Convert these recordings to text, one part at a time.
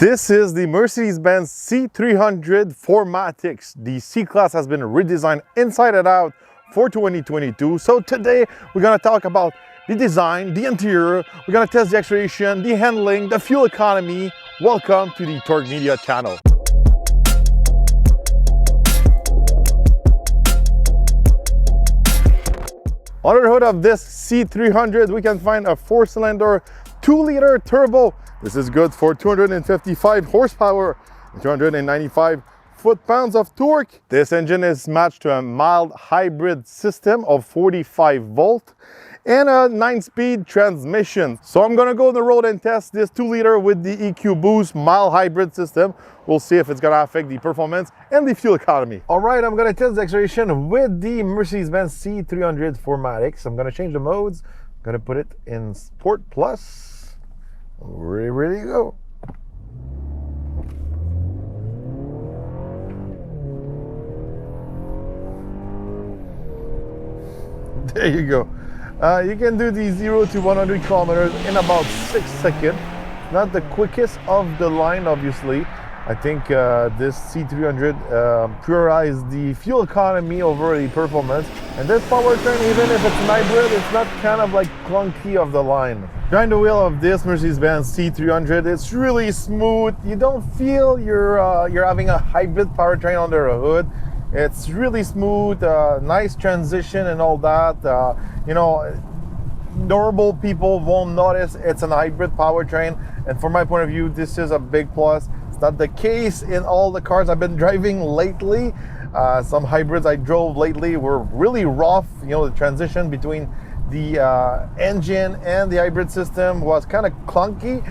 This is the Mercedes-Benz C300 for Matic. The C-Class has been redesigned inside and out for 2022. So today we're going to talk about the design, the interior, we're going to test the acceleration, the handling, the fuel economy. Welcome to the Torq Media channel. Under the hood of this C300, we can find a 4-cylinder, 2-liter turbo. This is good for 255 horsepower, 295 foot-pounds of torque. This engine is matched to a mild hybrid system of 45 volt and a 9-speed transmission. So I'm gonna go on the road and test this 2-liter with the EQ Boost mild hybrid system. We'll see if it's gonna affect the performance and the fuel economy. All right, I'm gonna test the acceleration with the Mercedes-Benz C300 for Matic. So I'm gonna change the modes. I'm gonna put it in Sport Plus. Ready to go. There you go. You can do the 0 to 100 kilometers in about 6 seconds. Not the quickest of the line, obviously. I think this C300 prioritizes the fuel economy over the performance. And this powertrain, even if it's an hybrid, it's not kind of like clunky of the line. Behind the wheel of this Mercedes-Benz C300, it's really smooth. You don't feel you're having a hybrid powertrain under the hood. It's really smooth, nice transition and all that. You know, normal people won't notice it's an hybrid powertrain. And from my point of view, this is a big plus. It's not the case in all the cars I've been driving lately. Some hybrids I drove lately were really rough. You know, the transition between the engine and the hybrid system was kind of clunky.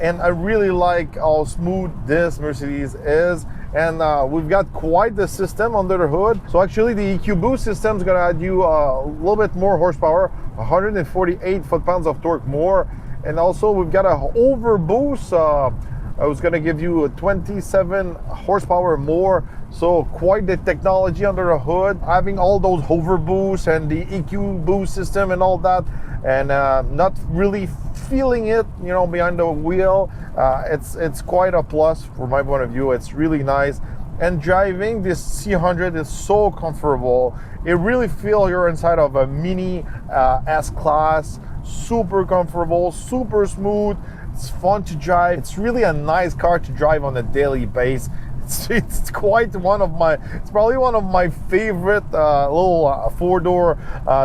And I really like how smooth this Mercedes is. And we've got quite the system under the hood. So actually the EQ Boost system is going to add you a little bit more horsepower, 148 foot-pounds of torque more. And also we've got a overboost. I was going to give you a 27 horsepower more. So quite the technology under the hood. Having all those overboosts and the EQ Boost system and all that, and not really feeling it, you know, behind the wheel. It's quite a plus from my point of view. It's really nice. And driving this C100 is so comfortable. It really feels you're inside of a mini S-Class. Super comfortable, super smooth. It's fun to drive. It's really a nice car to drive on a daily basis. It's quite one of my, it's probably one of my favorite little 4-door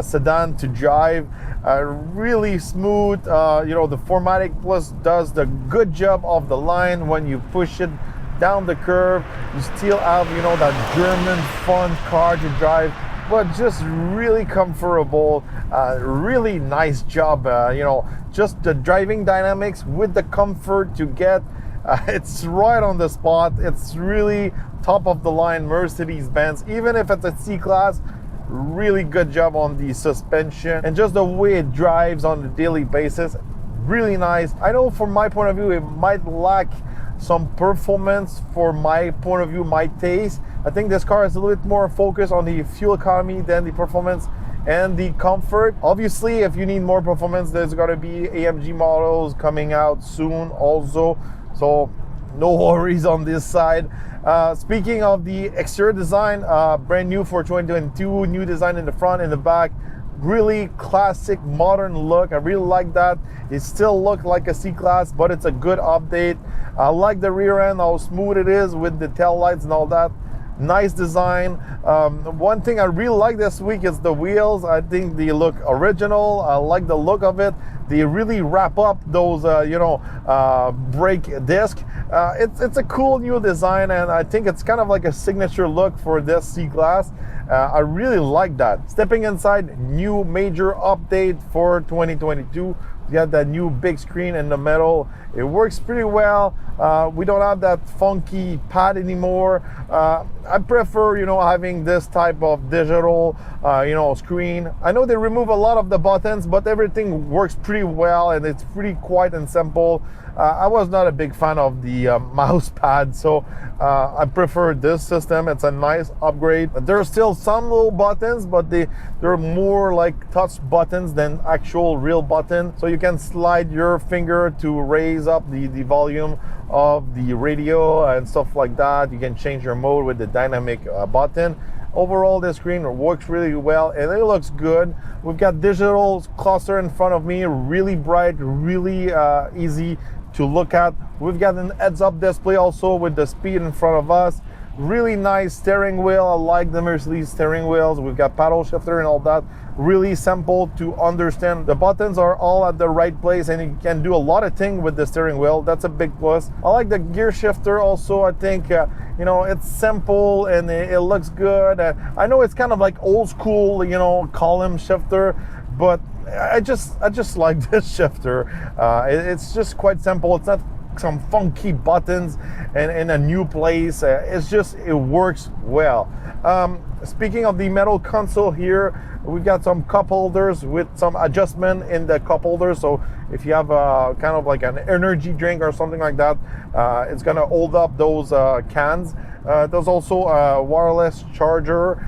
sedan to drive. Really smooth. You know, the 4MATIC Plus does the good job of the line. When you push it down the curve, you still have, you know, that German fun car to drive, but just really comfortable. Really nice job. You know, just the driving dynamics with the comfort to get. It's right on the spot. It's really top of the line Mercedes-Benz. Even if it's a C-Class, really good job on the suspension and just the way it drives on a daily basis. Really nice. I know from my point of view, it might lack some performance for my point of view, my taste. I think this car is a little bit more focused on the fuel economy than the performance and the comfort. Obviously, if you need more performance, there's got to be AMG models coming out soon also. So no worries on this side. Speaking of the exterior design, brand new for 2022, new design in the front and the back. Really classic modern look. I really like that. It still looks like a C-Class, but it's a good update. I like the rear end, how smooth it is with the tail lights and all that. Nice design. One thing I really like this week is the wheels. I think they look original. I like the look of it. They really wrap up those, you know, brake disc. It's a cool new design, and I think it's kind of like a signature look for this C-Class. I really like that. Stepping inside, new major update for 2022. We got that new big screen in the middle. It works pretty well. We don't have that funky pad anymore. I prefer, you know, having this type of digital, you know, screen. I know they remove a lot of the buttons, but everything works pretty well and it's pretty quiet and simple. I was not a big fan of the mouse pad, so I prefer this system. It's a nice upgrade. There are still some little buttons, but they're more like touch buttons than actual real button. So you can slide your finger to raise up the volume of the radio and stuff like that. You can change your mode with the dynamic button. Overall, the screen works really well and it looks good. We've got digital cluster in front of me, really bright, really easy to look at. We've got an heads-up display also with the speed in front of us. Really nice steering wheel. I like the Mercedes steering wheels. We've got paddle shifter and all that. Really simple to understand. The buttons are all at the right place and you can do a lot of things with the steering wheel. That's a big plus. I like the gear shifter also. I think you know, it's simple and it looks good. I know it's kind of like old school, you know, column shifter, but I just like this shifter. It's just quite simple. It's not some funky buttons and in a new place. It's just, it works well. Speaking of the metal console here, we've got some cup holders with some adjustment in the cup holder. So if you have kind of like an energy drink or something like that, it's gonna hold up those cans. There's also a wireless charger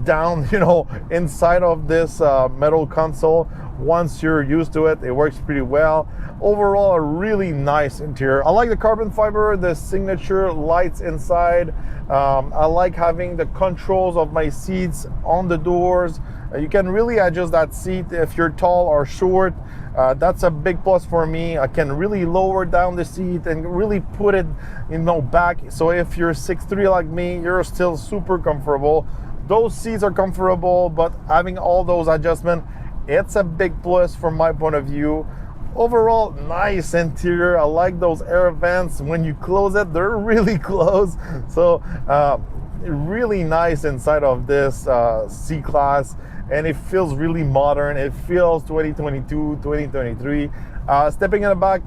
down, you know, inside of this metal console. Once you're used to it, it works pretty well. Overall, a really nice interior. I like the carbon fiber, the signature lights inside. I like having the controls of my seats on the doors. You can really adjust that seat if you're tall or short. That's a big plus for me. I can really lower down the seat and really put it, you know, back. So if you're 6'3" like me, you're still super comfortable. Those seats are comfortable, but having all those adjustments, it's a big plus from my point of view. Overall, nice interior. I like those air vents. When you close it, they're really close. So really nice inside of this C-Class, and it feels really modern. It feels 2022, 2023. Stepping in the back,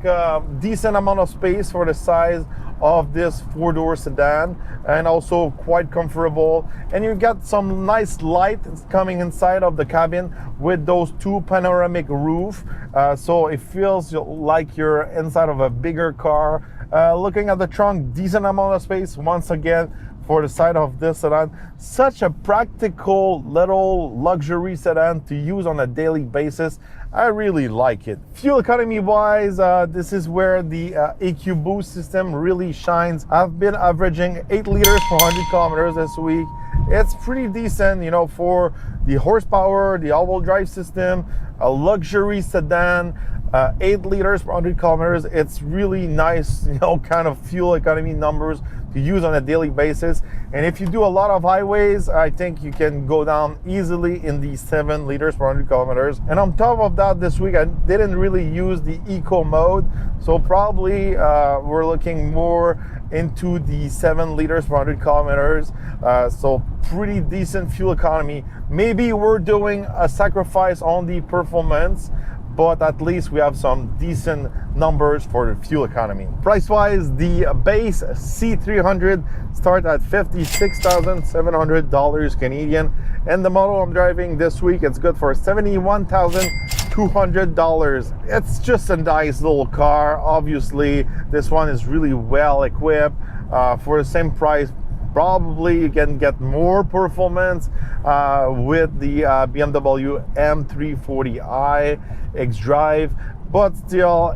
decent amount of space for the size of this four-door sedan, and also quite comfortable. And you got some nice light coming inside of the cabin with those two panoramic roof, so it feels like you're inside of a bigger car. Looking at the trunk, decent amount of space once again for the side of this sedan. Such a practical little luxury sedan to use on a daily basis. I really like it. Fuel economy wise, this is where the EQ boost system really shines. I've been averaging 8 liters per 100 kilometers this week. It's pretty decent, you know, for the horsepower, the all-wheel drive system, a luxury sedan. 8 liters per 100 kilometers. It's really nice, you know, kind of fuel economy numbers to use on a daily basis. And if you do a lot of highways, I think you can go down easily in the 7 liters per 100 kilometers. And on top of that, this week I didn't really use the eco mode, so probably we're looking more into the 7 liters per 100 kilometers. So pretty decent fuel economy. Maybe we're doing a sacrifice on the performance, but at least we have some decent numbers for the fuel economy. Price-wise, the base C300 starts at $56,700 Canadian, and the model I'm driving this week, it's good for $71,200. It's just a nice little car. Obviously, this one is really well equipped for the same price. Probably you can get more performance with the BMW M340i xDrive, but still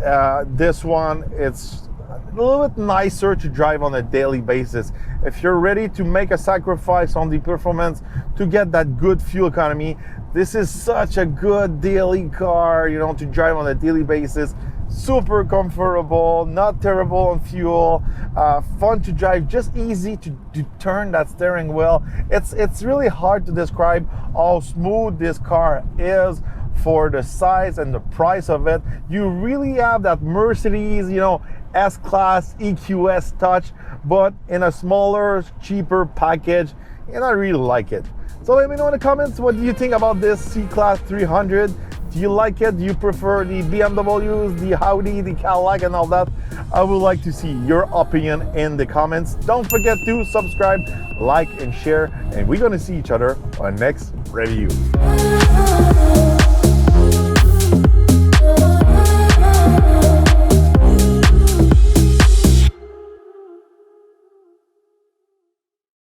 this one, it's a little bit nicer to drive on a daily basis. If you're ready to make a sacrifice on the performance to get that good fuel economy, this is such a good daily car, you know, to drive on a daily basis. Super comfortable, not terrible on fuel, fun to drive, just easy to turn that steering wheel. It's really hard to describe how smooth this car is for the size and the price of it. You really have that Mercedes, you know, S-Class EQS touch, but in a smaller, cheaper package, and I really like it. So let me know in the comments, what do you think about this C-Class 300? Do you like it? Do you prefer the BMWs, the Audi, the Cadillac and all that? I would like to see your opinion in the comments. Don't forget to subscribe, like and share, and we're gonna see each other on next review.